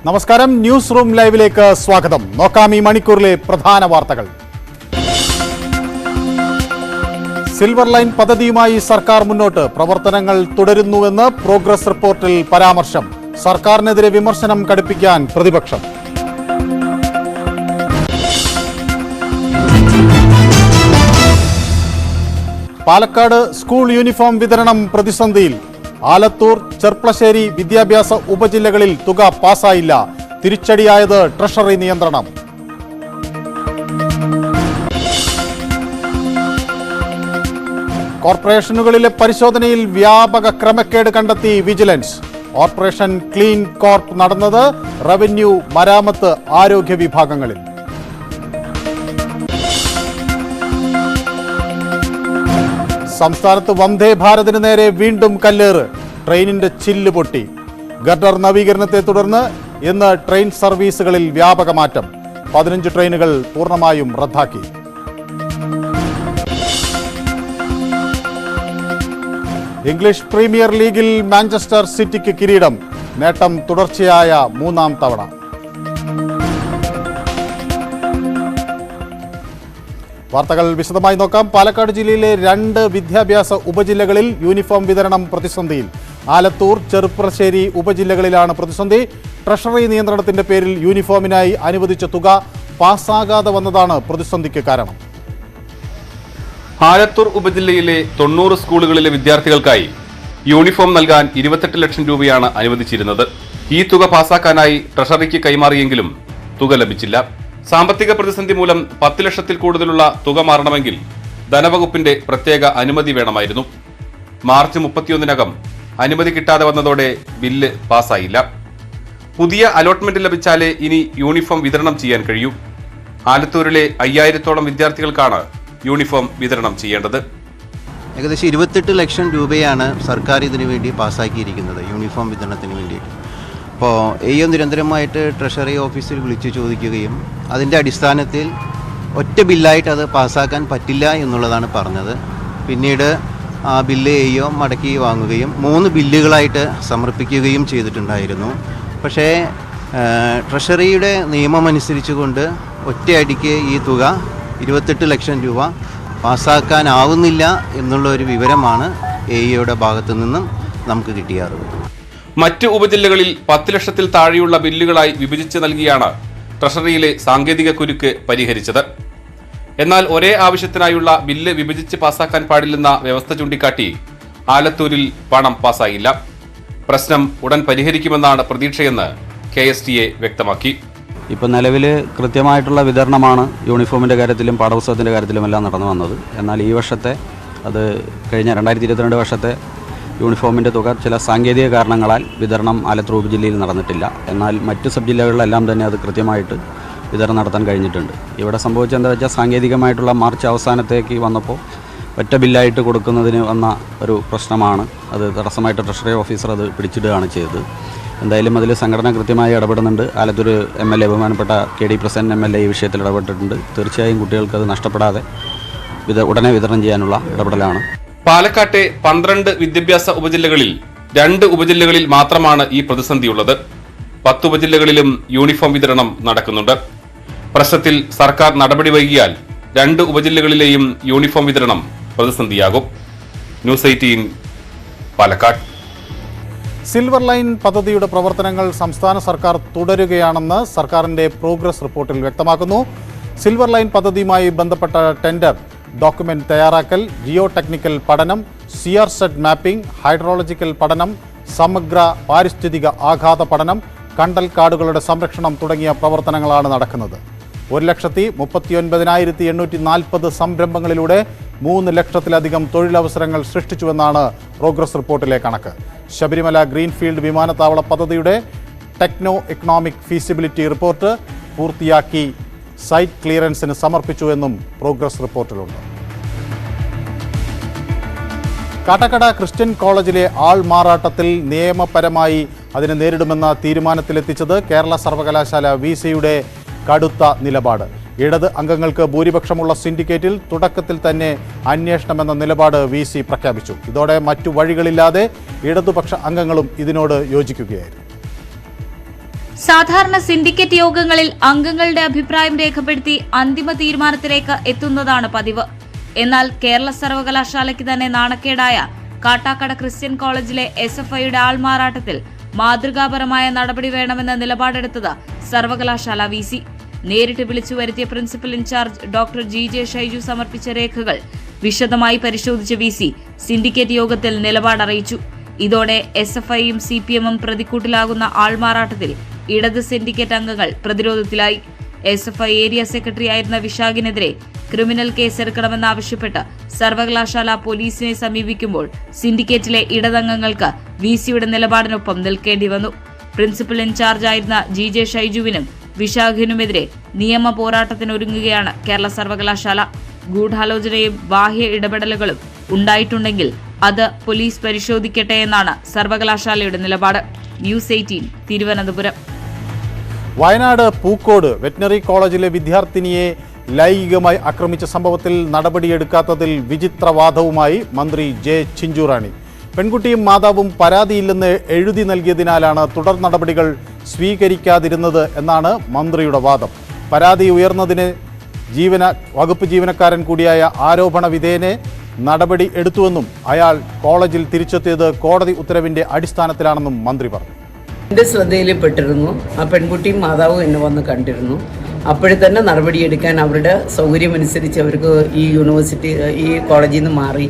നമസ്കാരം, news room ലൈവിലേക്ക് സ്വാഗതം. നോക്കാം ഈ മണിക്കൂറിലെ പ്രധാന വാർത്തകൾ. സിൽവർ ലൈൻ പദ്ധതിയുമായി സർക്കാർ മുന്നോട്ട്, പ്രവർത്തനങ്ങൾ തുടരുന്നുവെന്ന് പ്രോഗ്രസ് റിപ്പോർട്ടിൽ പരാമർശം. സർക്കാരിനെതിരെ വിമർശനം കടുപ്പിക്കാൻ പ്രതിപക്ഷം. പാലക്കാട് സ്കൂൾ യൂണിഫോം വിതരണം പ്രതിസന്ധിയിൽ. ആലത്തൂർ, ചെർപ്പളശ്ശേരി വിദ്യാഭ്യാസ ഉപജില്ലകളിൽ തുക പാസായില്ല. തിരിച്ചടിയായത് ട്രഷറി നിയന്ത്രണം. കോർപ്പറേഷനുകളിലെ പരിശോധനയിൽ വ്യാപക ക്രമക്കേട് കണ്ടെത്തി വിജിലൻസ്. ഓപ്പറേഷൻ ക്ലീൻ കോർപ്പ് നടന്നത് റവന്യൂ, മരാമത്ത്, ആരോഗ്യ വിഭാഗങ്ങളിൽ. സംസ്ഥാനത്ത് വന്ദേ ഭാരതിന് നേരെ വീണ്ടും കല്ലേറ്. ട്രെയിനിന്റെ ചില്ല് പൊട്ടി. ഗർഡർ നവീകരണത്തെ തുടർന്ന് ഇന്ന് ട്രെയിൻ സർവീസുകളിൽ വ്യാപക മാറ്റം. 15 ട്രെയിനുകൾ പൂർണ്ണമായും റദ്ദാക്കി. ഇംഗ്ലീഷ് പ്രീമിയർ ലീഗിൽ മാഞ്ചസ്റ്റർ സിറ്റിക്ക് കിരീടം. നേട്ടം തുടർച്ചയായ 3ാം തവണ. വാർത്തകൾ വിശദമായി നോക്കാം. പാലക്കാട് ജില്ലയിലെ 2 വിദ്യാഭ്യാസ ഉപജില്ലകളിൽ യൂണിഫോം വിതരണം പ്രതിസന്ധിയിൽ. ആലത്തൂർ, ചെർപ്പളശ്ശേരി ഉപജില്ലകളിലാണ് പ്രതിസന്ധി. ട്രഷറി നിയന്ത്രണത്തിന്റെ പേരിൽ യൂണിഫോമിനായി അനുവദിച്ച തുക പാസ്സാകാതെ വന്നതാണ് പ്രതിസന്ധിക്ക് കാരണം. ആലത്തൂർ ഉപജില്ലയിലെ 90 സ്കൂളുകളിലെ വിദ്യാർത്ഥികൾക്കായി യൂണിഫോം നൽകാൻ 28 ലക്ഷം രൂപയാണ് അനുവദിച്ചിരുന്നത്. ഈ തുക പാസ്സാക്കാനായി ട്രഷറിക്ക് കൈമാറിയെങ്കിലും തുക ലഭിച്ചില്ല. സാമ്പത്തിക പ്രതിസന്ധി മൂലം 10 ലക്ഷത്തിൽ കൂടുതലുള്ള തുക മാറണമെങ്കിൽ ധനവകുപ്പിന്റെ പ്രത്യേക അനുമതി വേണമായിരുന്നു. മാർച്ച് 31-നകം അനുമതി കിട്ടാതെ വന്നതോടെ ബില്ല് പാസ്സായില്ല. പുതിയ അലോട്ട്മെന്റ് ലഭിച്ചാലേ ഇനി യൂണിഫോം വിതരണം ചെയ്യാൻ കഴിയൂ. ആലത്തൂരിലെ 5000-ഓളം വിദ്യാർത്ഥികൾക്കാണ് യൂണിഫോം വിതരണം ചെയ്യേണ്ടത്. ഏകദേശം 28 ലക്ഷം രൂപയാണ് സർക്കാർ ഇതിനു വേണ്ടി പാസ്സാക്കിയിരിക്കുന്നത്, യൂണിഫോം വിതരണത്തിന് വേണ്ടിയിട്ട്. അപ്പോൾ നിരന്തരമായിട്ട് ട്രഷറി ഓഫീസിൽ വിളിച്ചു ചോദിക്കുകയും അതിൻ്റെ അടിസ്ഥാനത്തിൽ ഒറ്റ ബില്ലായിട്ട് അത് പാസ്സാക്കാൻ പറ്റില്ല എന്നുള്ളതാണ് പറഞ്ഞത്. പിന്നീട് ആ ബില്ല് മടക്കി വാങ്ങുകയും 3 ബില്ലുകളായിട്ട് സമർപ്പിക്കുകയും ചെയ്തിട്ടുണ്ടായിരുന്നു. പക്ഷേ ട്രഷറിയുടെ നിയമമനുസരിച്ചുകൊണ്ട് ഒറ്റയടിക്ക് ഈ തുക 28 ലക്ഷം രൂപ പാസ്സാക്കാനാവുന്നില്ല എന്നുള്ള ഒരു വിവരമാണ് യുടെ ഭാഗത്തു നിന്നും നമുക്ക് കിട്ടിയ അറിവ്. മറ്റ് ഉപജില്ലകളിൽ 10 ലക്ഷത്തിൽ താഴെയുള്ള ബില്ലുകളായി വിഭജിച്ച് നൽകിയാണ് ട്രഷറിയിലെ സാങ്കേതിക കുരുക്ക് പരിഹരിച്ചത്. എന്നാൽ ഒരേ ആവശ്യത്തിനായുള്ള ബില്ല് വിഭജിച്ച് പാസ്സാക്കാൻ പാടില്ലെന്ന വ്യവസ്ഥ ചൂണ്ടിക്കാട്ടി ആലത്തൂരിൽ പണം പാസ്സായില്ല. പ്രശ്നം ഉടൻ പരിഹരിക്കുമെന്നാണ് പ്രതീക്ഷയെന്ന് KSTA വ്യക്തമാക്കി. ഇപ്പോൾ നിലവിൽ കൃത്യമായിട്ടുള്ള വിതരണമാണ് യൂണിഫോമിൻ്റെ കാര്യത്തിലും പാഠപുസ്തകത്തിൻ്റെ കാര്യത്തിലുമെല്ലാം നടന്നു വന്നത്. എന്നാൽ ഈ വർഷത്തെ, അത് കഴിഞ്ഞ 2022 വർഷത്തെ യൂണിഫോമിൻ്റെ തുക ചില സാങ്കേതിക കാരണങ്ങളാൽ വിതരണം ആലത്തൂർ ഉപജില്ലയിൽ നടന്നിട്ടില്ല. എന്നാൽ മറ്റ് സബ് ജില്ലകളിലെല്ലാം തന്നെ അത് കൃത്യമായിട്ട് വിതരണം നടത്താൻ കഴിഞ്ഞിട്ടുണ്ട്. ഇവിടെ സംഭവിച്ചെന്താ വെച്ചാൽ, സാങ്കേതികമായിട്ടുള്ള മാർച്ച് അവസാനത്തേക്ക് വന്നപ്പോൾ ഒറ്റ ബില്ലായിട്ട് കൊടുക്കുന്നതിന് വന്ന ഒരു പ്രശ്നമാണ്. അത് തടസ്സമായിട്ട് ട്രഷറി ഓഫീസർ അത് പിടിച്ചിടുകയാണ് ചെയ്തത്. എന്തായാലും അതിൽ സംഘടന കൃത്യമായി ഇടപെടുന്നുണ്ട്. ആലത്തൂർ MLA, ബഹുമാനപ്പെട്ട KD പ്രസന്റ് MLA ഈ വിഷയത്തിൽ ഇടപെട്ടിട്ടുണ്ട്. തീർച്ചയായും കുട്ടികൾക്ക് അത് നഷ്ടപ്പെടാതെ ഉടനെ വിതരണം ചെയ്യാനുള്ള ഇടപെടലാണ്. പാലക്കാട്ടെ 12 വിദ്യാഭ്യാസ ഉപജില്ലകളിൽ 2 ഉപജില്ലകളിൽ മാത്രമാണ് ഈ പ്രതിസന്ധിയുള്ളത്. 10 ഉപജില്ലകളിലും യൂണിഫോം വിതരണം നടക്കുന്നുണ്ട്. പ്രശ്നത്തിൽ സർക്കാർ നടപടി വൈകിയാൽ 2 ഉപജില്ലകളിലെയും യൂണിഫോം വിതരണം പ്രതിസന്ധിയാകും. ന്യൂസ് 18 പാലക്കാട്. സിൽവർ ലൈൻ പദ്ധതിയുടെ പ്രവർത്തനങ്ങൾ സംസ്ഥാന സർക്കാർ തുടരുകയാണെന്ന് സർക്കാരിന്റെ പ്രോഗ്രസ് റിപ്പോർട്ടിൽ വ്യക്തമാക്കുന്നു. സിൽവർ ലൈൻ പദ്ധതിയുമായി ബന്ധപ്പെട്ട ടെൻഡർ ഡോക്യുമെന്റ് തയ്യാറാക്കൽ, ജിയോ ടെക്നിക്കൽ പഠനം, CR-SET മാപ്പിംഗ്, ഹൈഡ്രോളജിക്കൽ പഠനം, സമഗ്ര പാരിസ്ഥിതിക ആഘാത പഠനം, കണ്ടൽ കാടുകളുടെ സംരക്ഷണം തുടങ്ങിയ പ്രവർത്തനങ്ങളാണ് നടക്കുന്നത്. 1,39,840 സംരംഭങ്ങളിലൂടെ 3 ലക്ഷത്തിലധികം തൊഴിലവസരങ്ങൾ സൃഷ്ടിച്ചുവെന്നാണ് പ്രോഗ്രസ് റിപ്പോർട്ടിലെ കണക്ക്. ശബരിമല ഗ്രീൻഫീൽഡ് വിമാനത്താവള പദ്ധതിയുടെ ടെക്നോ എക്കണോമിക് ഫീസിബിലിറ്റി റിപ്പോർട്ട് പൂർത്തിയാക്കി സൈറ്റ് ക്ലിയറൻസിന് സമർപ്പിച്ചുവെന്നും പ്രോഗ്രസ് റിപ്പോർട്ടിലുണ്ട്. കാട്ടാക്കട ക്രിസ്ത്യൻ കോളേജിലെ ആൾമാറാട്ടത്തിൽ നിയമപരമായി അതിനെ നേരിടുമെന്ന തീരുമാനത്തിലെത്തിച്ചത് കേരള സർവകലാശാല VC-യുടെ കടുത്ത നിലപാട്. ഇടത് അംഗങ്ങൾക്ക് ഭൂരിപക്ഷമുള്ള സിൻഡിക്കേറ്റിൽ തുടക്കത്തിൽ തന്നെ അന്വേഷണമെന്ന നിലപാട് VC പ്രഖ്യാപിച്ചു. ഇതോടെ മറ്റു വഴികളില്ലാതെ ഇടതുപക്ഷ അംഗങ്ങളും ഇതിനോട് യോജിക്കുകയായിരുന്നു. സാധാരണ സിൻഡിക്കേറ്റ് യോഗങ്ങളിൽ അംഗങ്ങളുടെ അഭിപ്രായം രേഖപ്പെടുത്തി അന്തിമ തീരുമാനത്തിലേക്ക് എത്തുന്നതാണ് പതിവ്. എന്നാൽ കേരള സർവകലാശാലയ്ക്ക് തന്നെ നാണക്കേടായ കാട്ടാക്കട ക്രിസ്ത്യൻ കോളേജിലെ SFIയുടെ ആൾമാറാട്ടത്തിൽ മാതൃകാപരമായ നടപടി വേണമെന്ന നിലപാടെടുത്തത് സർവകലാശാല VC. നേരിട്ട് വിളിച്ചു വരുത്തിയ principal incharge doctor GJ Shaiju സമർപ്പിച്ച രേഖകൾ വിശദമായി പരിശോധിച്ച VC സിൻഡിക്കേറ്റ് യോഗത്തിൽ നിലപാടറിയിച്ചു. ഇതോടെ SFIയും CPMും പ്രതിക്കൂട്ടിലാകുന്ന ആൾമാറാട്ടത്തിൽ ഇടത് സിൻഡിക്കേറ്റ് അംഗങ്ങൾ പ്രതിരോധത്തിലായി. SFI ഏരിയ സെക്രട്ടറി ആയിരുന്ന വിശാഖിനെതിരെ ക്രിമിനൽ കേസെടുക്കണമെന്നാവശ്യപ്പെട്ട് സർവകലാശാല പോലീസിനെ സമീപിക്കുമ്പോൾ സിൻഡിക്കേറ്റിലെ ഇടതംഗങ്ങൾക്ക് VCയുടെ നിലപാടിനൊപ്പം നിൽക്കേണ്ടി വന്നു. പ്രിൻസിപ്പൽ ഇൻചാർജ് ആയിരുന്ന GJ ഷൈജുവിനും വിശാഖിനുമെതിരെ നിയമ പോരാട്ടത്തിനൊരുങ്ങുകയാണ് കേരള സർവകലാശാല. ഗൂഢാലോചനയും ബാഹ്യ ഇടപെടലുകളും ഉണ്ടായിട്ടുണ്ടെങ്കിൽ അത് പോലീസ് പരിശോധിക്കട്ടെ എന്നാണ് സർവകലാശാലയുടെ നിലപാട്. ന്യൂസ് 18 തിരുവനന്തപുരം. വയനാട് പൂക്കോട് വെറ്റിനറി കോളേജിലെ വിദ്യാർത്ഥിനിയെ ലൈംഗികമായി ആക്രമിച്ച സംഭവത്തിൽ നടപടിയെടുക്കാത്തതിൽ വിചിത്രവാദവുമായി മന്ത്രി J. ചിഞ്ചുറാണി. പെൺകുട്ടിയും മാതാവും പരാതിയില്ലെന്ന് എഴുതി നൽകിയതിനാലാണ് തുടർ നടപടികൾ സ്വീകരിക്കാതിരുന്നത് എന്നാണ് മന്ത്രിയുടെ വാദം. പരാതി ഉയർന്നതിന് വകുപ്പ് ജീവനക്കാരൻ കൂടിയായ ആരോപണ വിധേയനെ നടപടി എടുത്തുവെന്നും അയാൾ കോളേജിൽ തിരിച്ചെത്തിയത് കോടതി ഉത്തരവിന്റെ അടിസ്ഥാനത്തിലാണെന്നും മന്ത്രി പറഞ്ഞു. എൻ്റെ ശ്രദ്ധയിൽപ്പെട്ടിരുന്നു. ആ പെൺകുട്ടിയും മാതാവും എന്നെ വന്ന് കണ്ടിരുന്നു. അപ്പോഴേ തന്നെ നടപടിയെടുക്കാൻ അവരുടെ സൗകര്യമനുസരിച്ച് അവർക്ക് ഈ കോളേജിൽ നിന്ന് മാറി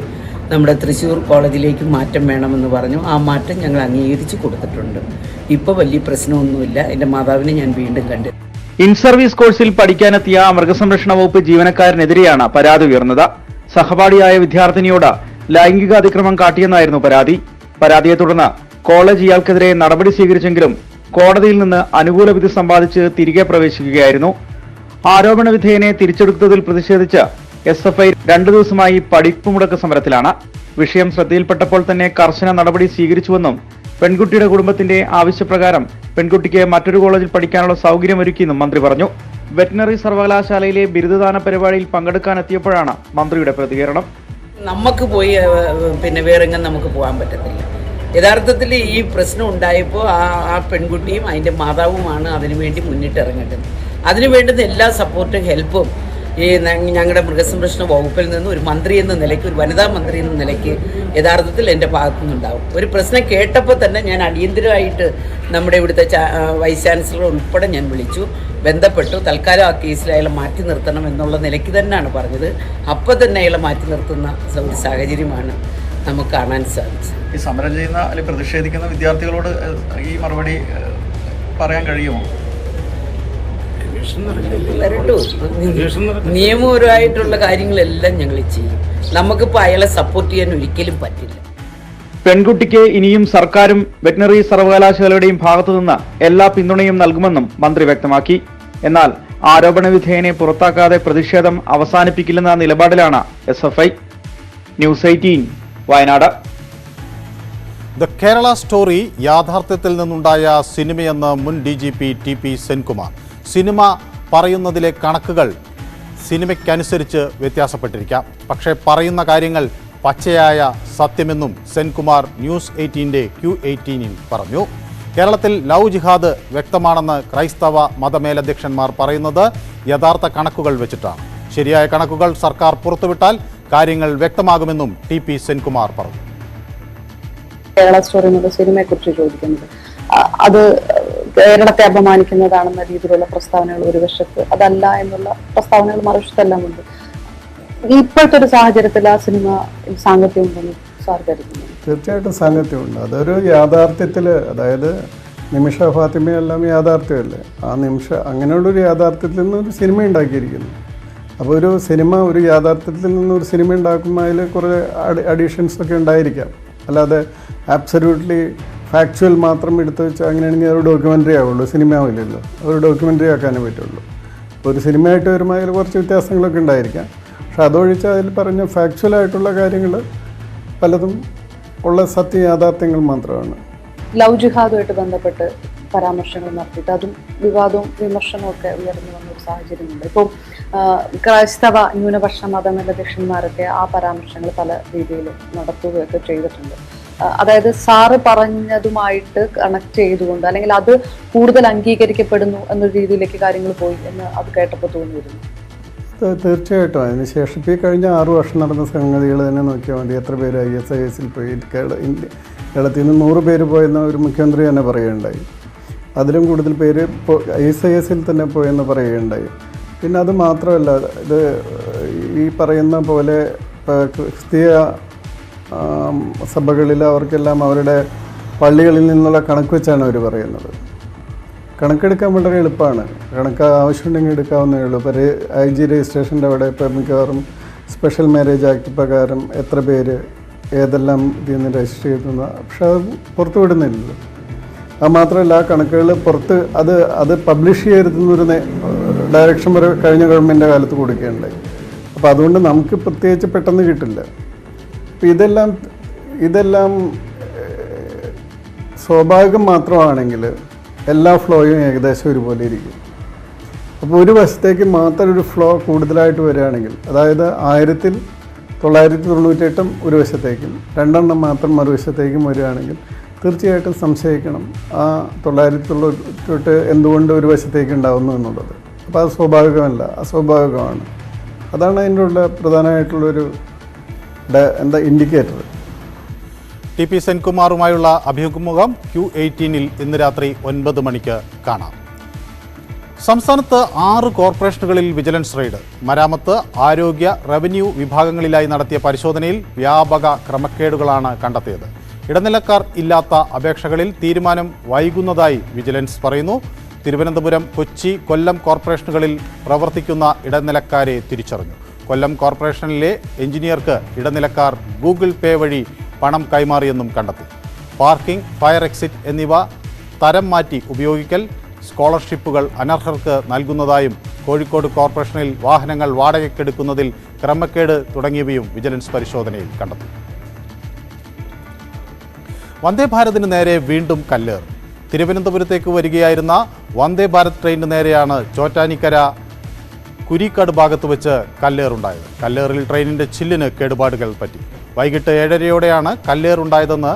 നമ്മുടെ തൃശ്ശൂർ കോളേജിലേക്ക് മാറ്റം വേണമെന്ന് പറഞ്ഞു. ആ മാറ്റം ഞങ്ങൾ അംഗീകരിച്ച് കൊടുത്തിട്ടുണ്ട്. ഇപ്പോൾ വലിയ പ്രശ്നമൊന്നുമില്ല. എൻ്റെ മാതാവിനെ ഞാൻ വീണ്ടും കണ്ടു. ഇൻ സർവീസ് കോഴ്സിൽ പഠിക്കാനെത്തിയ മൃഗസംരക്ഷണ വകുപ്പ് ജീവനക്കാരനെതിരെയാണ് പരാതി ഉയർന്നത്. സഹപാഠിയായ വിദ്യാർത്ഥിനിയോട് ലൈംഗിക അതിക്രമം കാട്ടിയെന്നായിരുന്നു പരാതി. പരാതിയെ തുടർന്ന് കോളേജ് ഇയാൾക്കെതിരെ നടപടി സ്വീകരിച്ചെങ്കിലും കോടതിയിൽ നിന്ന് അനുകൂല വിധി സമ്പാദിച്ച് തിരികെ പ്രവേശിക്കുകയായിരുന്നു. ആരോപണ വിധേയനെ തിരിച്ചെടുത്തതിൽ പ്രതിഷേധിച്ച് SFI 2 ദിവസമായി പഠിപ്പ് മുടക്ക് സമരത്തിലാണ്. വിഷയം ശ്രദ്ധയിൽപ്പെട്ടപ്പോൾ തന്നെ കർശന നടപടി സ്വീകരിച്ചുവെന്നും പെൺകുട്ടിയുടെ കുടുംബത്തിന്റെ ആവശ്യപ്രകാരം പെൺകുട്ടിക്ക് മറ്റൊരു കോളേജിൽ പഠിക്കാനുള്ള സൗകര്യമൊരുക്കിയെന്നും മന്ത്രി പറഞ്ഞു. വെറ്റിനറി സർവകലാശാലയിലെ ബിരുദദാന പരിപാടിയിൽ പങ്കെടുക്കാനെത്തിയപ്പോഴാണ് മന്ത്രിയുടെ പ്രതികരണം. നമുക്ക് പോയി വേറെങ്ങും നമുക്ക് പോകാൻ പറ്റത്തില്ല. യഥാർത്ഥത്തിൽ ഈ പ്രശ്നം ഉണ്ടായപ്പോൾ ആ പെൺകുട്ടിയും അതിൻ്റെ മാതാവുമാണ് അതിനുവേണ്ടി മുന്നിട്ടിറങ്ങേണ്ടത്. അതിനു വേണ്ടുന്ന എല്ലാ സപ്പോർട്ടും ഹെൽപ്പും ഈ ഞങ്ങളുടെ മൃഗസംരക്ഷണ വകുപ്പിൽ നിന്ന് ഒരു മന്ത്രി എന്ന നിലയ്ക്ക്, ഒരു വനിതാ മന്ത്രി എന്ന നിലയ്ക്ക് യഥാർത്ഥത്തിൽ എൻ്റെ ഭാഗത്തു നിന്നുണ്ടാവും. ഒരു പ്രശ്നം കേട്ടപ്പോൾ തന്നെ ഞാൻ അടിയന്തരമായിട്ട് നമ്മുടെ ഇവിടുത്തെ വൈസ് ചാൻസലർ ഉൾപ്പെടെ ഞാൻ വിളിച്ചു, ബന്ധപ്പെട്ടു. തൽക്കാലം ആ കേസിൽ അയാളെ മാറ്റി നിർത്തണം എന്നുള്ള നിലയ്ക്ക് തന്നെയാണ് പറഞ്ഞത്. അപ്പോൾ തന്നെ അയാളെ മാറ്റി നിർത്തുന്ന ഒരു സാഹചര്യമാണ് നമുക്ക് കാണാൻ സാധിച്ചത്. ഈ സമരം ചെയ്യുന്ന അല്ലെങ്കിൽ പ്രതിഷേധിക്കുന്ന വിദ്യാർത്ഥികളോട് ഈ മറുപടി പറയാൻ കഴിയുമോ? നിയമപരമായിട്ടുള്ള കാര്യങ്ങളെല്ലാം ഞങ്ങൾ ചെയ്യും. നമുക്കിപ്പോൾ അയാളെ സപ്പോർട്ട് ചെയ്യാൻ ഒരിക്കലും പറ്റില്ല. പെൺകുട്ടിക്ക് ഇനിയും സർക്കാരും വെറ്റിനറി സർവകലാശാലയുടെയും ഭാഗത്തുനിന്ന് എല്ലാ പിന്തുണയും നൽകുമെന്നും മന്ത്രി വ്യക്തമാക്കി. എന്നാൽ ആരോപണ വിധേയനെ പുറത്താക്കാതെ പ്രതിഷേധം അവസാനിപ്പിക്കില്ലെന്ന നിലപാടിലാണ് SFI. News 18 Wayanad. The Kerala story യാഥാർത്ഥ്യത്തിൽ നിന്നുണ്ടായ സിനിമയെന്ന് മുൻ DGP TP സെൻകുമാർ. സിനിമ പറയുന്നതിലെ കണക്കുകൾ സിനിമയ്ക്കനുസരിച്ച് വ്യത്യാസപ്പെട്ടിരിക്കാം, പക്ഷേ പറയുന്ന കാര്യങ്ങൾ പച്ചയായ സത്യമെന്നും സെൻകുമാർ ന്യൂസ് 18ന്റെ Q18ൽ പറഞ്ഞു. കേരളത്തിൽ ലവ് ജിഹാദ് വ്യക്തമാണെന്ന് ക്രൈസ്തവ മതമേലധ്യക്ഷന്മാർ പറയുന്നത് യഥാർത്ഥ കണക്കുകൾ വെച്ചിട്ടാണ്. ശരിയായ കണക്കുകൾ സർക്കാർ പുറത്തുവിട്ടാൽ കാര്യങ്ങൾ വ്യക്തമാകുമെന്നും TP സെൻകുമാർ പറഞ്ഞു. കേരള സ്റ്റോറി എന്നുള്ള സിനിമയെക്കുറിച്ച് ചോദിക്കുന്നത് അത് കേരളത്തെ അപമാനിക്കുന്നതാണെന്ന രീതിയിലുള്ള പ്രസ്താവനകൾ ഒരു വശത്ത്, അതല്ല എന്നുള്ള പ്രസ്താവനകൾ മറുവശത്തെല്ലാം ഉണ്ട്. ഇപ്പോഴത്തെ ഒരു സാഹചര്യത്തിൽ ആ സിനിമ സാങ്കത്യം ഉണ്ടെന്ന് സാർ കരുതുന്നു? തീർച്ചയായിട്ടും സാങ്കത്യമുണ്ട്. അതൊരു യാഥാർത്ഥ്യത്തിൽ, അതായത് നിമിഷ ഫാത്തിമയെല്ലാം യാഥാർത്ഥ്യമല്ലേ, ആ അങ്ങനെയുള്ളൊരു യാഥാർത്ഥ്യത്തിൽ നിന്നൊരു സിനിമ ഉണ്ടാക്കിയിരിക്കുന്നു. അപ്പോൾ ഒരു സിനിമ, ഒരു യാഥാർത്ഥ്യത്തിൽ നിന്നൊരു സിനിമ ഉണ്ടാക്കുമ്പോൾ അതിൽ കുറേ അഡീഷൻസ് ഒക്കെ ഉണ്ടായിരിക്കാം. അല്ലാതെ ആബ്സല്യൂട്ട്ലി ഫാക്ച്വൽ മാത്രം എടുത്തു വെച്ചാൽ അങ്ങനെയാണെങ്കിൽ ഒരു ഡോക്യുമെൻ്ററി ആവുള്ളൂ, സിനിമ ആവില്ലല്ലോ. ഒരു ഡോക്യുമെൻ്ററി ആക്കാനേ പറ്റുള്ളൂ. ഒരു സിനിമയായിട്ട് വരുമ്പോൾ അതിൽ കുറച്ച് വ്യത്യാസങ്ങളൊക്കെ ഉണ്ടായിരിക്കാം. പക്ഷെ അതൊഴിച്ച് അതിൽ പറഞ്ഞ ഫാക്ച്വലായിട്ടുള്ള കാര്യങ്ങൾ പലതും ഉള്ള സത്യ യാഥാർത്ഥ്യങ്ങൾ മാത്രമാണ്. ലവ് ജിഹാദുമായിട്ട് ബന്ധപ്പെട്ട് പരാമർശങ്ങൾ നടത്തിയിട്ട് അതും വിവാദവും വിമർശനവും ഒക്കെ ഉയർന്നു വന്നൊരു സാഹചര്യമുണ്ട്. ഇപ്പം ക്രൈസ്തവ ന്യൂനപക്ഷ മതമേലധ്യക്ഷന്മാരൊക്കെ ആ പരാമർശങ്ങൾ പല രീതിയിൽ നടത്തുകയൊക്കെ ചെയ്തിട്ടുണ്ട്. അതായത് സാറ് പറഞ്ഞതുമായിട്ട് കണക്ട് ചെയ്തുകൊണ്ട് അല്ലെങ്കിൽ അത് കൂടുതൽ അംഗീകരിക്കപ്പെടുന്നു എന്നൊരു രീതിയിലേക്ക് കാര്യങ്ങൾ പോയി എന്ന് അത് കേട്ടപ്പോൾ തോന്നിയിരുന്നു? തീർച്ചയായിട്ടും. അതിനുശേഷം ഇപ്പോൾ ഈ കഴിഞ്ഞ 6 വർഷം നടന്ന സംഗതികൾ തന്നെ നോക്കിയാൽ മതി. എത്ര പേര് ISIS-ൽ പോയി. കേരളത്തിൽ നിന്ന് 100 പേര് പോയെന്ന് ഒരു മുഖ്യമന്ത്രി തന്നെ പറയുകയുണ്ടായി. അതിലും കൂടുതൽ പേര് ISIS-ൽ തന്നെ പോയെന്ന് പറയുകയുണ്ടായി. പിന്നെ അത് മാത്രമല്ല, ഇത് ഈ പറയുന്ന പോലെ ക്രിസ്തീയ സഭകളിൽ അവർക്കെല്ലാം അവരുടെ പള്ളികളിൽ നിന്നുള്ള കണക്ക് വെച്ചാണ് അവർ പറയുന്നത്. കണക്കെടുക്കാൻ വളരെ എളുപ്പമാണ്. കണക്ക് ആവശ്യമുണ്ടെങ്കിൽ എടുക്കാവുന്നേ ഉള്ളൂ. ഇപ്പോൾ IG രജിസ്ട്രേഷൻ്റെ അവിടെ ഇപ്പോൾ മിക്കവാറും സ്പെഷ്യൽ മാരേജ് ആക്ട് പ്രകാരം എത്ര പേര് ഏതെല്ലാം ഇതിൽ നിന്ന് രജിസ്റ്റർ ചെയ്തെന്ന, പക്ഷെ അത് പുറത്തു വിടുന്നില്ലല്ലോ. അത് മാത്രമല്ല, ആ കണക്കുകൾ പുറത്ത് അത് പബ്ലിഷ് ചെയ്യരുതെന്നൊരു ഡയറക്ഷൻ വരെ കഴിഞ്ഞ ഗവൺമെൻറ്റിൻ്റെ കാലത്ത് കൊടുക്കുകയുണ്ടായി. അപ്പോൾ അതുകൊണ്ട് നമുക്ക് പ്രത്യേകിച്ച് പെട്ടെന്ന് കിട്ടില്ല. അപ്പോൾ ഇതെല്ലാം സ്വാഭാവികം മാത്രമാണെങ്കിൽ എല്ലാ ഫ്ലോയും ഏകദേശം ഒരുപോലെ ഇരിക്കും. അപ്പോൾ ഒരു വശത്തേക്ക് മാത്രം ഒരു ഫ്ലോ കൂടുതലായിട്ട് വരികയാണെങ്കിൽ, അതായത് 1998 ഒരു വശത്തേക്കും 2 മാത്രം മറുവശത്തേക്കും വരികയാണെങ്കിൽ തീർച്ചയായിട്ടും സംശയിക്കണം ആ 1998 എന്തുകൊണ്ട് ഒരു വശത്തേക്ക് ഉണ്ടാകുന്നു എന്നുള്ളത്. അപ്പോൾ അത് സ്വാഭാവികമല്ല, അസ്വാഭാവികമാണ്. അതാണ് അതിൻ്റെ ഉള്ള പ്രധാനമായിട്ടുള്ളൊരു ഇൻഡിക്കേറ്റർ. TP സെൻകുമാറുമായുള്ള അഭിമുഖം Q18-ൽ ഇന്ന് രാത്രി 9 മണിക്ക് കാണാം. സംസ്ഥാനത്ത് 6 കോർപ്പറേഷനുകളിൽ വിജിലൻസ് റെയ്ഡ്. മരാമത്ത്, ആരോഗ്യ, റവന്യൂ വിഭാഗങ്ങളിലായി നടത്തിയ പരിശോധനയിൽ വ്യാപക ക്രമക്കേടുകളാണ് കണ്ടെത്തിയത്. ഇടനിലക്കാർ ഇല്ലാത്ത അപേക്ഷകളിൽ തീരുമാനം വൈകുന്നതായി വിജിലൻസ് പറയുന്നു. തിരുവനന്തപുരം, കൊച്ചി, കൊല്ലം കോർപ്പറേഷനുകളിൽ പ്രവർത്തിക്കുന്ന ഇടനിലക്കാരെ തിരിച്ചറിഞ്ഞു. കൊല്ലം കോർപ്പറേഷനിലെ എഞ്ചിനീയർക്ക് ഇടനിലക്കാർ ഗൂഗിൾ പേ വഴി പണം കൈമാറിയെന്നും കണ്ടെത്തി. പാർക്കിംഗ്, ഫയർ എക്സിറ്റ് എന്നിവ തരം മാറ്റി ഉപയോഗിക്കൽ, സ്കോളർഷിപ്പുകൾ അനർഹർക്ക് നൽകുന്നതായും കോഴിക്കോട് കോർപ്പറേഷനിൽ വാഹനങ്ങൾ വാടകയ്ക്കെടുക്കുന്നതിൽ ക്രമക്കേട് തുടങ്ങിയവയും വിജിലൻസ് പരിശോധനയിൽ കണ്ടെത്തി. വന്ദേ ഭാരതിന് നേരെ വീണ്ടും കല്ലേർ. തിരുവനന്തപുരത്തേക്ക് വരികയായിരുന്ന വന്ദേ ഭാരത് ട്രെയിനിന് നേരെയാണ് ചോറ്റാനിക്കര കുരിക്കാട് ഭാഗത്ത് വെച്ച് കല്ലേറുണ്ടായത്. കല്ലേറിൽ ട്രെയിനിൻ്റെ ചില്ലിന് കേടുപാടുകൾ പറ്റി. വൈകിട്ട് 7:30യോടെയാണ് കല്ലേറുണ്ടായതെന്ന്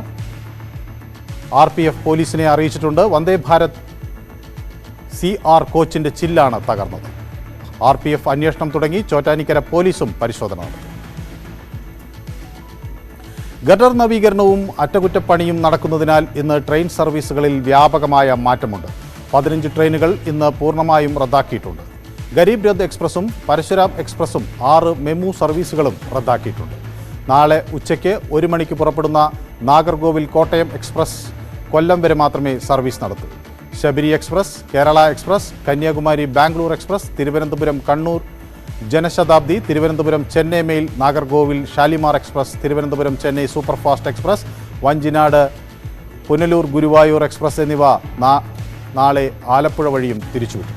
RPF പോലീസിനെ അറിയിച്ചിട്ടുണ്ട്. വന്ദേ ഭാരത് CR കോച്ചിൻ്റെ ചില്ലാണ് തകർന്നത്. RPF അന്വേഷണം തുടങ്ങി. ചോറ്റാനിക്കര പോലീസും പരിശോധന നടത്തി. ഗട്ടർ നവീകരണവും അറ്റകുറ്റപ്പണിയും നടക്കുന്നതിനാൽ ഇന്ന് ട്രെയിൻ സർവീസുകളിൽ വ്യാപകമായ മാറ്റമുണ്ട്. 15 ട്രെയിനുകൾ ഇന്ന് പൂർണ്ണമായും റദ്ദാക്കിയിട്ടുണ്ട്. ഗരീബ് രഥ് എക്സ്പ്രസും പരശുരാം എക്സ്പ്രസും 6 മെമു സർവീസുകളും റദ്ദാക്കിയിട്ടുണ്ട്. നാളെ ഉച്ചയ്ക്ക് 1 മണിക്ക് പുറപ്പെടുന്ന നാഗർകോവിൽ കോട്ടയം എക്സ്പ്രസ് കൊല്ലം വരെ മാത്രമേ സർവീസ് നടത്തൂ. Sabari express, Kerala express, Kanyakumari Bangalore express, Thiruvananthapuram Kannur Janshatabdi, Thiruvananthapuram Chennai mail, Nagercoil Shalimar express, Thiruvananthapuram Chennai superfast express, Vanchinad Punalur Guruvayur express എന്നിവ നാളെ ആലപ്പുഴ വഴിയും തിരിച്ചുവിട്ടു.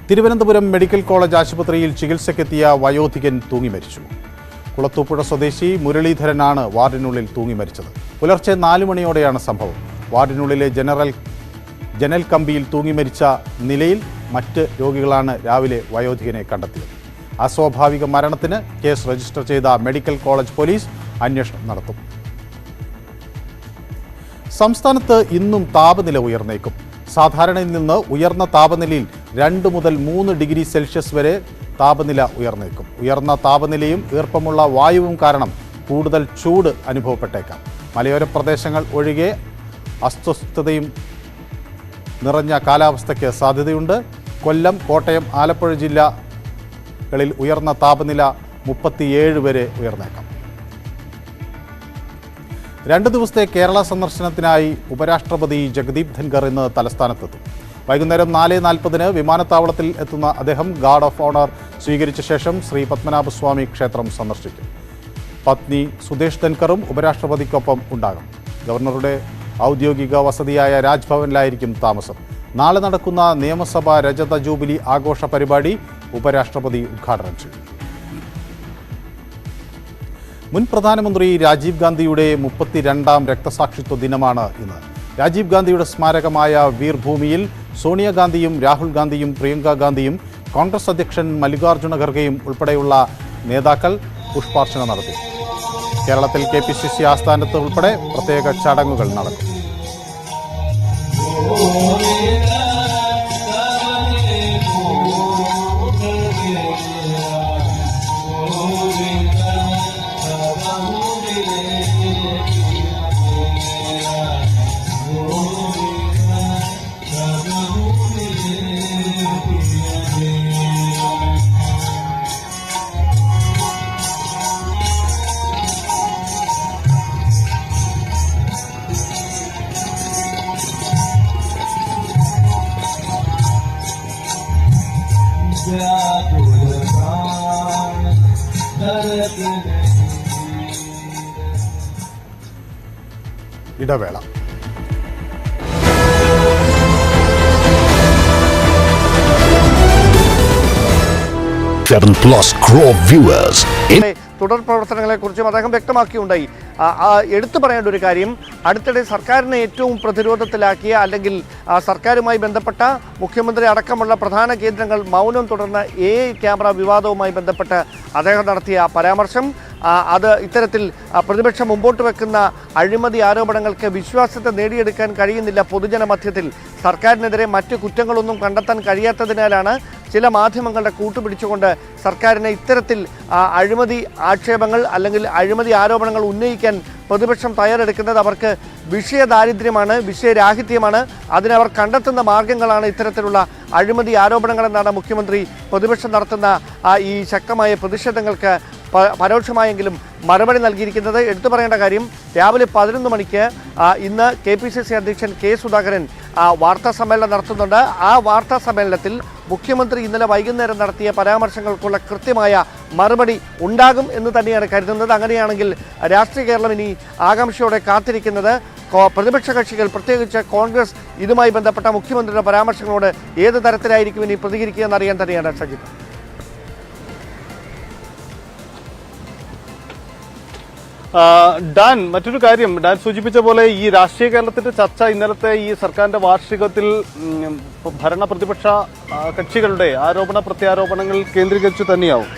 തിരുവനന്തപുരം മെഡിക്കൽ കോളേജ് ആശുപത്രിയിൽ ചികിത്സയ്ക്കെത്തിയ വയോധികൻ തൂങ്ങി മരിച്ചു. കുളത്തൂപ്പുഴ സ്വദേശി മുരളീധരനാണ് വാർഡിനുള്ളിൽ തൂങ്ങി മരിച്ചത്. പുലർച്ചെ 4 മണിയോടെയാണ് സംഭവം. വാർഡിനുള്ളിലെ ജനൽ കമ്പിയിൽ തൂങ്ങി മരിച്ച നിലയിൽ മറ്റ് രോഗികളാണ് രാവിലെ വയോധികനെ കണ്ടെത്തിയത്. അസ്വാഭാവിക മരണത്തിന് കേസ് രജിസ്റ്റർ ചെയ്ത മെഡിക്കൽ കോളേജ് പോലീസ് അന്വേഷണം നടത്തും. സംസ്ഥാനത്ത് ഇന്നും താപനില ഉയർന്നേക്കും. സാധാരണയിൽ നിന്ന് ഉയർന്ന താപനിലയിൽ 2 മുതൽ 3 ഡിഗ്രി സെൽഷ്യസ് വരെ താപനില ഉയർന്നേക്കും. ഉയർന്ന താപനിലയും ഈർപ്പമുള്ള വായുവും കാരണം കൂടുതൽ ചൂട് അനുഭവപ്പെട്ടേക്കാം. മലയോര പ്രദേശങ്ങൾ ഒഴികെ അസ്വസ്ഥതയും നിറഞ്ഞ കാലാവസ്ഥയ്ക്ക് സാധ്യതയുണ്ട്. കൊല്ലം, കോട്ടയം, ആലപ്പുഴ ജില്ലകളിൽ ഉയർന്ന താപനില 37 വരെ ഉയർന്നേക്കാം. 2 ദിവസത്തെ കേരള സന്ദർശനത്തിനായി ഉപരാഷ്ട്രപതി ജഗദീപ് ധൻഖർ ഇന്ന് തലസ്ഥാനത്തെത്തും. വൈകുന്നേരം 4:40 വിമാനത്താവളത്തിൽ എത്തുന്ന അദ്ദേഹം ഗാർഡ് ഓഫ് ഓണർ സ്വീകരിച്ച ശേഷം ശ്രീ പത്മനാഭസ്വാമി ക്ഷേത്രം സന്ദർശിക്കും. പത്നി സുദേശ് ധൻഖറും ഉപരാഷ്ട്രപതിക്കൊപ്പം ഉണ്ടാകും. ഗവർണറുടെ ഔദ്യോഗിക വസതിയായ രാജ്ഭവനിലായിരിക്കും താമസം. നാളെ നടക്കുന്ന നിയമസഭാ രജത ജൂബിലി ആഘോഷ പരിപാടി ഉപരാഷ്ട്രപതി ഉദ്ഘാടനം ചെയ്യും. മുൻ പ്രധാനമന്ത്രി രാജീവ് ഗാന്ധിയുടെ 32ാം രക്തസാക്ഷിത്വ ദിനമാണ് ഇന്ന്. രാജീവ് ഗാന്ധിയുടെ സ്മാരകമായ വീർഭൂമിയിൽ സോണിയാഗാന്ധിയും രാഹുൽ ഗാന്ധിയും പ്രിയങ്ക ഗാന്ധിയും കോൺഗ്രസ് അധ്യക്ഷൻ മല്ലികാർജ്ജുന ഖർഗെയും ഉൾപ്പെടെയുള്ള നേതാക്കൾ പുഷ്പാർച്ചന നടത്തി. കേരളത്തിൽ KPCC ആസ്ഥാനത്ത് ഉൾപ്പെടെ പ്രത്യേക ചടങ്ങുകൾ നടക്കും. ഇടവേള. തുടർ പ്രവർത്തനങ്ങളെക്കുറിച്ചും അദ്ദേഹം വ്യക്തമാക്കിയുണ്ടായി. എടുത്തു പറയേണ്ട ഒരു കാര്യം, അടുത്തിടെ സർക്കാരിനെ ഏറ്റവും പ്രതിരോധത്തിലാക്കിയ അല്ലെങ്കിൽ സർക്കാരുമായി ബന്ധപ്പെട്ട മുഖ്യമന്ത്രി അടക്കമുള്ള പ്രധാന കേന്ദ്രങ്ങൾ മൗനം തുടർന്ന AI ക്യാമറ വിവാദവുമായി ബന്ധപ്പെട്ട് അദ്ദേഹം നടത്തിയ പരാമർശം, അത് ഇത്തരത്തിൽ പ്രതിപക്ഷം മുമ്പോട്ട് വെക്കുന്ന അഴിമതി ആരോപണങ്ങൾക്ക് വിശ്വാസത്തെ നേടിയെടുക്കാൻ കഴിയുന്നില്ല. പൊതുജന മധ്യത്തിൽ സർക്കാരിനെതിരെ മറ്റ് കുറ്റങ്ങളൊന്നും കണ്ടെത്താൻ കഴിയാത്തതിനാലാണ് ചില മാധ്യമങ്ങളുടെ കൂട്ടുപിടിച്ചുകൊണ്ട് സർക്കാരിനെ ഇത്തരത്തിൽ അഴിമതി ആക്ഷേപങ്ങൾ അല്ലെങ്കിൽ അഴിമതി ആരോപണങ്ങൾ ഉന്നയിക്കാൻ പ്രതിപക്ഷം തയ്യാറെടുക്കുന്നത്. അവർക്ക് വിഷയദാരിദ്ര്യമാണ്, വിഷയരാഹിത്യമാണ്. അതിനവർ കണ്ടെത്തുന്ന മാർഗങ്ങളാണ് ഇത്തരത്തിലുള്ള അഴിമതി ആരോപണങ്ങളെന്നാണ് മുഖ്യമന്ത്രി പ്രതിപക്ഷം നടത്തുന്ന ഈ ശക്തമായ പ്രതിഷേധങ്ങൾക്ക് പരോക്ഷമായെങ്കിലും മറുപടി നൽകിയിരിക്കുന്നത്. എടുത്തു പറയേണ്ട കാര്യം, രാവിലെ 11 മണിക്ക് ഇന്ന് KPCC അധ്യക്ഷൻ K. സുധാകരൻ വാർത്താ സമ്മേളനം നടത്തുന്നുണ്ട്. ആ വാർത്താ സമ്മേളനത്തിൽ മുഖ്യമന്ത്രി ഇന്നലെ വൈകുന്നേരം നടത്തിയ പരാമർശങ്ങൾക്കുള്ള കൃത്യമായ മറുപടി ഉണ്ടാകും എന്ന് തന്നെയാണ് കരുതുന്നത്. അങ്ങനെയാണെങ്കിൽ രാഷ്ട്രീയ കേരളം ഇനി ആകാംക്ഷയോടെ കാത്തിരിക്കുന്നത് പ്രതിപക്ഷ കക്ഷികൾ, പ്രത്യേകിച്ച് കോൺഗ്രസ്, ഇതുമായി ബന്ധപ്പെട്ട മുഖ്യമന്ത്രിയുടെ പരാമർശങ്ങളോട് ഏത് തരത്തിലായിരിക്കും ഇനി പ്രതികരിക്കുക എന്നറിയാൻ തന്നെയാണ്. സജിത്ത്. ഡാൻ, മറ്റൊരു കാര്യം, ഡാൻ സൂചിപ്പിച്ച പോലെ ഈ രാഷ്ട്രീയ കേരളത്തിന്റെ ചർച്ച ഇന്നലത്തെ ഈ സർക്കാരിന്റെ വാർഷികത്തിൽ ഭരണ പ്രതിപക്ഷ കക്ഷികളുടെ ആരോപണ പ്രത്യാരോപണങ്ങൾ കേന്ദ്രീകരിച്ചു തന്നെയാവും.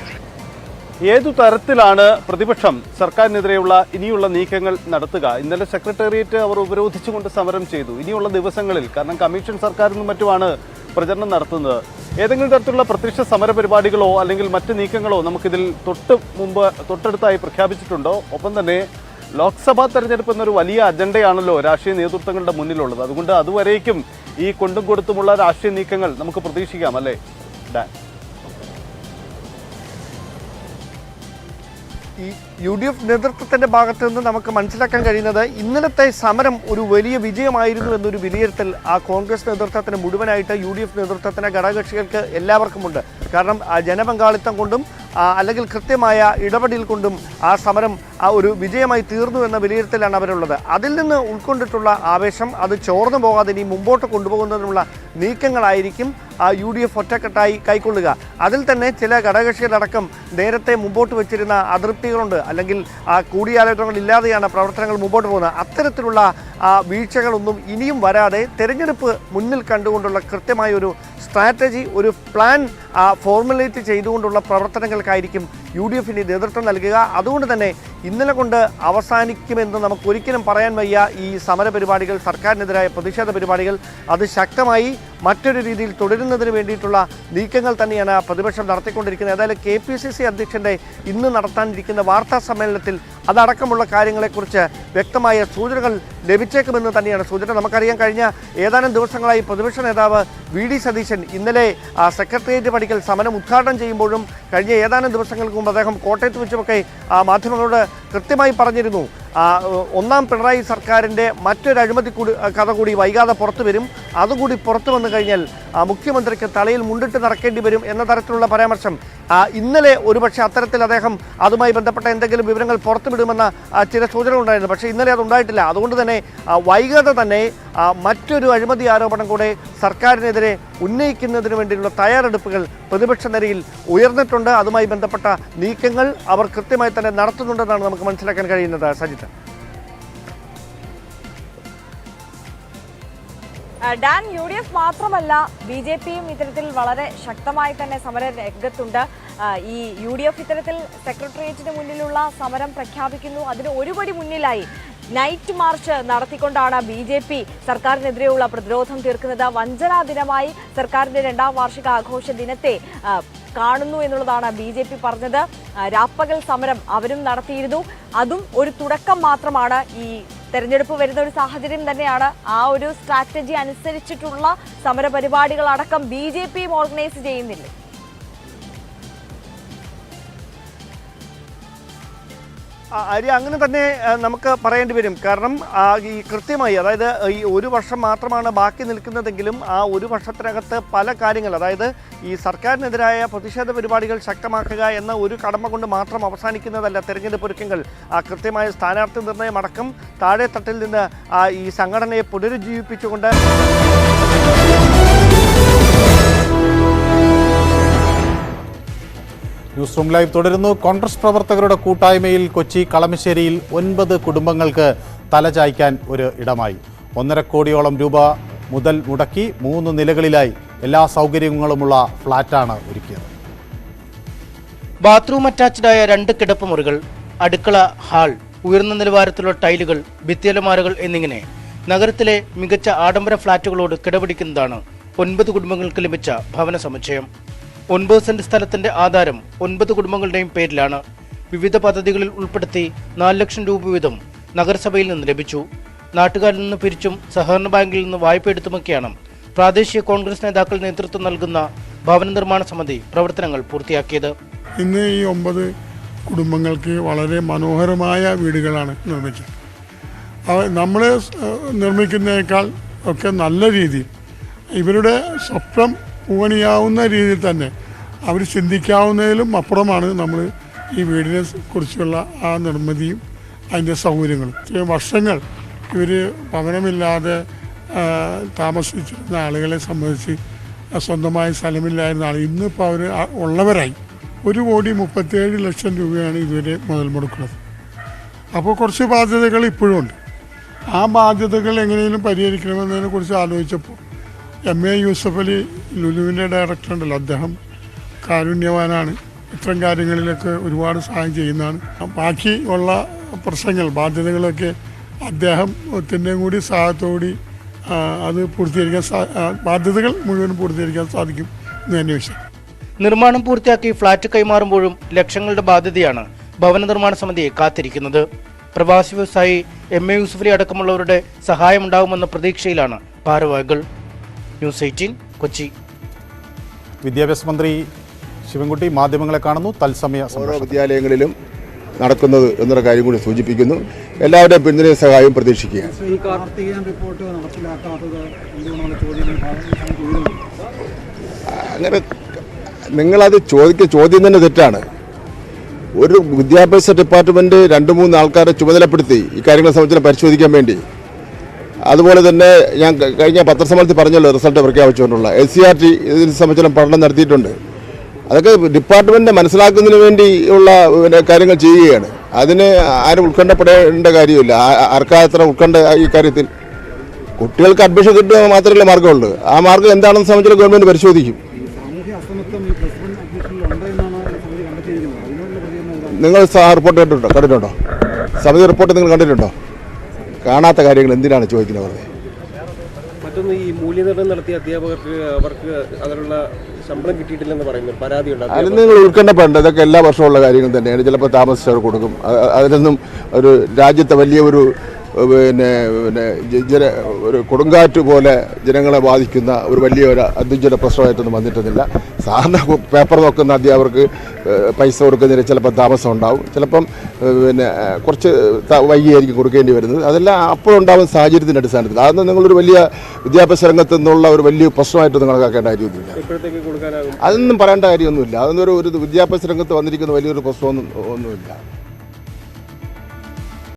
ഏതു തരത്തിലാണ് പ്രതിപക്ഷം സർക്കാരിനെതിരെയുള്ള ഇനിയുള്ള നീക്കങ്ങൾ നടത്തുക? ഇന്നലെ സെക്രട്ടേറിയറ്റ് അവർ ഉപരോധിച്ചുകൊണ്ട് സമരം ചെയ്തു. ഇനിയുള്ള ദിവസങ്ങളിൽ, കാരണം കമ്മീഷൻ സർക്കാരിനും മറ്റുമാണ് പ്രചരണം നടത്തുന്നത്, ഏതെങ്കിലും തരത്തിലുള്ള പ്രത്യക്ഷ സമര പരിപാടികളോ അല്ലെങ്കിൽ മറ്റ് നീക്കങ്ങളോ നമുക്കിതിൽ തൊട്ടടുത്തായി പ്രഖ്യാപിച്ചിട്ടുണ്ടോ? ഒപ്പം തന്നെ ലോക്സഭാ തെരഞ്ഞെടുപ്പ് എന്നൊരു വലിയ അജണ്ടയാണല്ലോ രാഷ്ട്രീയ നേതൃത്വങ്ങളുടെ മുന്നിലുള്ളത്. അതുകൊണ്ട് അതുവരേക്കും ഈ കൊണ്ടും കൊടുത്തുമുള്ള രാഷ്ട്രീയ നീക്കങ്ങൾ നമുക്ക് പ്രതീക്ഷിക്കാം, അല്ലേ ഡാൻ? ഈ UDF നേതൃത്വത്തിന്റെ ഭാഗത്ത് നിന്ന് നമുക്ക് മനസ്സിലാക്കാൻ കഴിയുന്നത് ഇന്നലത്തെ സമരം ഒരു വലിയ വിജയമായിരുന്നു എന്നൊരു വിലയിരുത്തൽ ആ കോൺഗ്രസ് നേതൃത്വത്തിന് മുഴുവനായിട്ട് UDF നേതൃത്വത്തിന് ഘടകകക്ഷികൾക്ക് എല്ലാവർക്കുമുണ്ട്. കാരണം ജനപങ്കാളിത്തം കൊണ്ടും അല്ലെങ്കിൽ കൃത്യമായ ഇടപെടൽ കൊണ്ടും ആ സമരം ഒരു വിജയമായി തീർന്നു എന്ന വിലയിരുത്തലാണ് അവരുള്ളത്. അതിൽ നിന്ന് ഉൾക്കൊണ്ടിട്ടുള്ള ആവേശം അത് ചോർന്നു പോകാതെ ഇനി മുമ്പോട്ട് കൊണ്ടുപോകുന്നതിനുള്ള നീക്കങ്ങളായിരിക്കും UDF ഒറ്റക്കെട്ടായി കൈക്കൊള്ളുക. അതിൽ തന്നെ ചില ഘടകകക്ഷികളടക്കം നേരത്തെ മുമ്പോട്ട് വെച്ചിരുന്ന അതൃപ്തികളുണ്ട്, അല്ലെങ്കിൽ കൂടിയാലോചനകൾ ഇല്ലാതെയാണ് പ്രവർത്തനങ്ങൾ മുമ്പോട്ട് പോകുന്നത്. അത്തരത്തിലുള്ള വീഴ്ചകളൊന്നും ഇനിയും വരാതെ തെരഞ്ഞെടുപ്പ് മുന്നിൽ കണ്ടുകൊണ്ടുള്ള കൃത്യമായ ഒരു സ്ട്രാറ്റജി, ഒരു പ്ലാൻ ഫോർമുലേറ്റ് ചെയ്തുകൊണ്ടുള്ള പ്രവർത്തനങ്ങൾക്കായിരിക്കും UDF നേതൃത്വം നൽകുക. അതുകൊണ്ട് തന്നെ ഇന്നലെ കൊണ്ട് അവസാനിക്കുമെന്ന് നമുക്ക് ഒരിക്കലും പറയാൻ വയ്യ. ഈ സമര പരിപാടികൾ, സർക്കാരിനെതിരായ പ്രതിഷേധ പരിപാടികൾ, അത് ശക്തമായി മറ്റൊരു രീതിയിൽ തുടരുന്നതിന് വേണ്ടിയിട്ടുള്ള നീക്കങ്ങൾ തന്നെയാണ് പ്രതിപക്ഷം നടത്തിക്കൊണ്ടിരിക്കുന്നത്. ഏതായാലും KPCC അധ്യക്ഷൻ്റെ ഇന്ന് നടത്താനിരിക്കുന്ന വാർത്താ സമ്മേളനത്തിൽ അതടക്കമുള്ള കാര്യങ്ങളെക്കുറിച്ച് വ്യക്തമായ സൂചനകൾ ലഭിച്ചേക്കുമെന്ന് തന്നെയാണ് സൂചന. നമുക്കറിയാം, കഴിഞ്ഞ ഏതാനും ദിവസങ്ങളായി പ്രതിപക്ഷ നേതാവ് VD സതീശൻ ഇന്നലെ സെക്രട്ടേറിയറ്റ് പടിക്കൽ സമരം ഉദ്ഘാടനം ചെയ്യുമ്പോഴും കഴിഞ്ഞ ഏതാനും ദിവസങ്ങൾക്ക് മുമ്പ് അദ്ദേഹം കോട്ടയത്ത് വെച്ചുമൊക്കെ മാധ്യമങ്ങളോട് കൃത്യമായി പറഞ്ഞിരുന്നു, ഒന്നാം പിണറായി സർക്കാരിൻ്റെ മറ്റൊരു അഴിമതി കഥ കൂടി വൈകാതെ പുറത്തു വരും, അതുകൂടി പുറത്തു വന്നു കഴിഞ്ഞാൽ മുഖ്യമന്ത്രിക്ക് തലയിൽ മുണ്ടിട്ട് നടക്കേണ്ടി വരും എന്ന തരത്തിലുള്ള പരാമർശം. ഇന്നലെ ഒരുപക്ഷെ അത്തരത്തിൽ അദ്ദേഹം അതുമായി ബന്ധപ്പെട്ട എന്തെങ്കിലും വിവരങ്ങൾ പുറത്തുവിടുമെന്ന ചില സൂചനകളുണ്ടായിരുന്നു. പക്ഷേ ഇന്നലെ അതുണ്ടായിട്ടില്ല. അതുകൊണ്ട് തന്നെ വൈകാതെ തന്നെ മറ്റൊരു അഴിമതി ആരോപണം കൂടെ സർക്കാരിനെതിരെ ഉന്നയിക്കുന്നതിന് വേണ്ടിയുള്ള തയ്യാറെടുപ്പുകൾ പ്രതിപക്ഷ നിരയിൽ ഉയർന്നിട്ടുണ്ട്. അതുമായി ബന്ധപ്പെട്ട നീക്കങ്ങൾ അവർ കൃത്യമായി തന്നെ നടത്തുന്നുണ്ടെന്നാണ് നമുക്ക് മനസ്സിലാക്കാൻ കഴിയുന്നത്. സജിത്ത്. ഡാൻ, UDF മാത്രമല്ല BJPയും ഇത്തരത്തിൽ വളരെ ശക്തമായി തന്നെ സമര രംഗത്തുണ്ട്. ഈ UDF ഇത്തരത്തിൽ സെക്രട്ടേറിയറ്റിന് മുന്നിലുള്ള സമരം പ്രഖ്യാപിക്കുന്നു. അതിന് ഒരുപടി മുന്നിലായി നൈറ്റ് മാർച്ച് നടത്തിക്കൊണ്ടാണ് BJP സർക്കാരിനെതിരെയുള്ള പ്രതിരോധം തീർക്കുന്നത്. വഞ്ചനാ ദിനമായി സർക്കാരിന്റെ 2ാം വാർഷിക ആഘോഷ ദിനത്തെ കാണുന്നു എന്നുള്ളതാണ് BJP പറഞ്ഞത്. രാപ്പകൽ സമരം അവരും നടത്തിയിരുന്നു. അതും ഒരു തുടക്കം മാത്രമാണ്. ഈ തെരഞ്ഞെടുപ്പ് വരുന്ന ഒരു സാഹചര്യം തന്നെയാണ്. ആ ഒരു സ്ട്രാറ്റജി അനുസരിച്ചിട്ടുള്ള സമരപരിപാടികളടക്കം BJPയും ഓർഗനൈസ് ചെയ്യുന്നില്ല. അങ്ങനെ തന്നെ നമുക്ക് പറയേണ്ടി വരും. കാരണം ഈ കൃത്യമായി, അതായത് ഈ ഒരു വർഷം മാത്രമാണ് ബാക്കി നിൽക്കുന്നതെങ്കിലും ആ ഒരു വർഷത്തിനകത്ത് പല കാര്യങ്ങൾ, അതായത് ഈ സർക്കാരിനെതിരായ പ്രതിഷേധ പരിപാടികൾ ശക്തമാക്കുക എന്ന ഒരു കടമ കൊണ്ട് മാത്രം അവസാനിക്കുന്നതല്ല തെരഞ്ഞെടുപ്പ് ഒരുക്കങ്ങൾ. കൃത്യമായ സ്ഥാനാർത്ഥി നിർണയം അടക്കം താഴെത്തട്ടിൽ നിന്ന് ഈ സംഘടനയെ പുനരുജ്ജീവിപ്പിച്ചുകൊണ്ട് ന്യൂസ് റൂം ലൈവ് തുടരുന്നു. കോൺഗ്രസ് പ്രവർത്തകരുടെ കൂട്ടായ്മയിൽ കൊച്ചി കളമശ്ശേരിയിൽ 9 കുടുംബങ്ങൾക്ക് തലചായ്ക്കാൻ ഒരു ഇടമായി. 1.5 കോടിയോളം രൂപ മുതൽ മുടക്കി 3 നിലകളിലായി എല്ലാ സൗകര്യങ്ങളുമുള്ള ഫ്ളാറ്റാണ് ഒരുക്കിയത്. ബാത്റൂം അറ്റാച്ച്ഡായ 2 കിടപ്പുമുറികൾ, അടുക്കള, ഹാൾ, ഉയർന്ന നിലവാരത്തിലുള്ള ടൈലുകൾ, ഭിത്തിയലമാരകൾ എന്നിങ്ങനെ നഗരത്തിലെ മികച്ച ആഡംബര ഫ്ളാറ്റുകളോട് കിടപിടിക്കുന്നതാണ് 9 കുടുംബങ്ങൾക്ക് ലഭിച്ച ഭവന സമുച്ചയം. 9 സെന്റ് സ്ഥലത്തിന്റെ ആധാരം 9 കുടുംബങ്ങളുടെയും പേരിലാണ്. വിവിധ പദ്ധതികളിൽ ഉൾപ്പെടുത്തി 4 ലക്ഷം രൂപ വീതം നഗരസഭയിൽ നിന്ന് ലഭിച്ചു. നാട്ടുകാരിൽ നിന്ന് പിരിച്ചും സഹകരണ ബാങ്കിൽ നിന്ന് വായ്പ എടുത്തുമൊക്കെയാണ് പ്രാദേശിക കോൺഗ്രസ് നേതാക്കൾ നേതൃത്വം നൽകുന്ന ഭവന നിർമ്മാണ സമിതി പ്രവർത്തനങ്ങൾ പൂർത്തിയാക്കിയത്. ഇന്ന് ഈ 9 കുടുംബങ്ങൾക്ക് വളരെ മനോഹരമായ വീടുകളാണ് നിർമ്മിച്ചത്. നമ്മൾ നിർമ്മിക്കുന്നതിനേക്കാൾ ഒക്കെ നല്ല രീതിയിൽ ഇവരുടെ സ്വപ്നം പൂവണിയാവുന്ന രീതിയിൽ തന്നെ അവർ ചിന്തിക്കാവുന്നതിലും അപ്പുറമാണ് നമ്മൾ ഈ വീടിനെ കുറിച്ചുള്ള ആ നിർമ്മിതിയും അതിൻ്റെ സൗകര്യങ്ങളും. വർഷങ്ങൾ ഇവർ ഭവനമില്ലാതെ താമസിച്ചിരുന്ന ആളുകളെ സംബന്ധിച്ച് സ്വന്തമായി സ്ഥലമില്ലായിരുന്ന ആൾ ഇന്നിപ്പോൾ അവർ ഉള്ളവരായി. 1,37,00,000 രൂപയാണ് ഇതുവരെ മുതൽ മുടക്കുന്നത്. അപ്പോൾ കുറച്ച് ബാധ്യതകൾ ഇപ്പോഴും ഉണ്ട്. ആ ബാധ്യതകൾ എങ്ങനെയും പരിഹരിക്കണമെന്നതിനെ കുറിച്ച് ആലോചിച്ചപ്പോൾ MA യൂസഫ് അലി, ലുലുവിൻ്റെ ഡയറക്ടർ ഉണ്ടല്ലോ, അദ്ദേഹം കാരുണ്യവാനാണ്. ഇത്തരം കാര്യങ്ങളിലൊക്കെ ഒരുപാട് സഹായം ചെയ്യുന്നതാണ്. ബാക്കി ഉള്ള പ്രശ്നങ്ങൾ, ബാധ്യതകളൊക്കെ അദ്ദേഹത്തിൻ്റെയും കൂടി സഹായത്തോടി അത് പൂർത്തീകരിക്കാൻ ബാധ്യതകൾ മുഴുവൻ പൂർത്തീകരിക്കാൻ സാധിക്കും എന്ന് തന്നെ വിശ്വസിക്കുന്നു. നിർമ്മാണം പൂർത്തിയാക്കി ഫ്ളാറ്റ് കൈമാറുമ്പോഴും ലക്ഷങ്ങളുടെ ബാധ്യതയാണ് ഭവന നിർമ്മാണ സമിതിയെ കാത്തിരിക്കുന്നത്. പ്രവാസി വ്യവസായി MA യൂസഫ് അലി അടക്കമുള്ളവരുടെ സഹായമുണ്ടാകുമെന്ന പ്രതീക്ഷയിലാണ് ഭാരവാഹികൾ. ന്യൂസ് 18 കൊച്ചി. വിദ്യാഭ്യാസ മന്ത്രി ശിവൻകുട്ടി മാധ്യമങ്ങളെ കാണുന്നു. തത്സമയ ഓരോ വിദ്യാലയങ്ങളിലും നടക്കുന്നത് എന്നൊരു കാര്യം കൂടി സൂചിപ്പിക്കുന്നു. എല്ലാവരുടെയും പിന്തുണയും സഹായവും പ്രതീക്ഷിക്കുകയാണ്. അങ്ങനെ നിങ്ങളത് ചോദ്യം തന്നെ തെറ്റാണ്. ഒരു വിദ്യാഭ്യാസ ഡിപ്പാർട്ട്മെൻറ്റ് 2-3 ആൾക്കാരെ ചുമതലപ്പെടുത്തി ഈ കാര്യങ്ങളെ സംബന്ധിച്ച് പരിശോധിക്കാൻ വേണ്ടി. അതുപോലെ തന്നെ ഞാൻ കഴിഞ്ഞ പത്രസമ്മേളനത്തിൽ പറഞ്ഞല്ലോ, റിസൾട്ട് പ്രഖ്യാപിച്ചുകൊണ്ടുള്ള SCRT ഇതിനെ സംബന്ധിച്ചുള്ള പഠനം നടത്തിയിട്ടുണ്ട്. അതൊക്കെ ഡിപ്പാർട്ട്മെൻറ്റ് മനസ്സിലാക്കുന്നതിന് വേണ്ടിയുള്ള കാര്യങ്ങൾ ചെയ്യുകയാണ്. അതിന് ആരും ഉത്കണ്ഠപ്പെടേണ്ട കാര്യമില്ല. ആർക്കാത്ര ഉത്കണ്ഠ ഈ കാര്യത്തിൽ? കുട്ടികൾക്ക് അഡ്മിഷൻ കിട്ടുക മാത്രമല്ല മാർഗമുള്ളൂ. ആ മാർഗം എന്താണെന്ന് സംബന്ധിച്ചുള്ള ഗവൺമെൻറ് പരിശോധിക്കും. നിങ്ങൾ റിപ്പോർട്ട് കണ്ടിട്ടുണ്ടോ? സമിതി റിപ്പോർട്ട് നിങ്ങൾ കണ്ടിട്ടുണ്ടോ? കാണാത്ത കാര്യങ്ങൾ എന്തിനാണ് ചോദിക്കുന്നത്? പറഞ്ഞത് മറ്റൊന്ന്, ഈ മൂല്യനിർണ്ണയം നടത്തിയ അധ്യാപകർക്ക് അവർക്ക് അതിനുള്ള ശമ്പളം കിട്ടിയിട്ടില്ലെന്ന് പറയുന്നു, പരാതിയുണ്ട്. അതിൽ നിങ്ങൾ ഉത്കണ്ഠപ്പെടേണ്ട, ഇതൊക്കെ എല്ലാ വർഷമുള്ള കാര്യങ്ങൾ തന്നെയാണ്. ചിലപ്പോൾ താമസിച്ചവർ കൊടുക്കും. അതിനൊന്നും ഒരു രാജ്യത്തെ വലിയ ഒരു ഒരു കൊടുങ്കാറ്റ് പോലെ ജനങ്ങളെ ബാധിക്കുന്ന ഒരു വലിയ ഒരു അത്യുജ്വല പ്രശ്നമായിട്ടൊന്നും വന്നിട്ടൊന്നുമില്ല. സാധാരണ പേപ്പർ നോക്കുന്ന അധ്യാപകർക്ക് പൈസ കൊടുക്കുന്നതിന് ചിലപ്പോൾ താമസം ഉണ്ടാവും, ചിലപ്പം കുറച്ച് വൈകിയായിരിക്കും കൊടുക്കേണ്ടി വരുന്നത്. അതെല്ലാം അപ്പോഴുണ്ടാകുന്ന സാഹചര്യത്തിൻ്റെ അടിസ്ഥാനത്തിൽ. അതൊന്നും നിങ്ങളൊരു വലിയ വിദ്യാഭ്യാസ രംഗത്തു നിന്നുള്ള ഒരു വലിയ പ്രശ്നമായിട്ട് നിങ്ങൾ കണക്കാക്കേണ്ട കാര്യമൊന്നുമില്ല. അതൊന്നും പറയേണ്ട കാര്യമൊന്നുമില്ല. അതൊന്നും ഒരു വിദ്യാഭ്യാസ രംഗത്ത് വന്നിരിക്കുന്ന വലിയൊരു പ്രശ്നമൊന്നുമില്ല.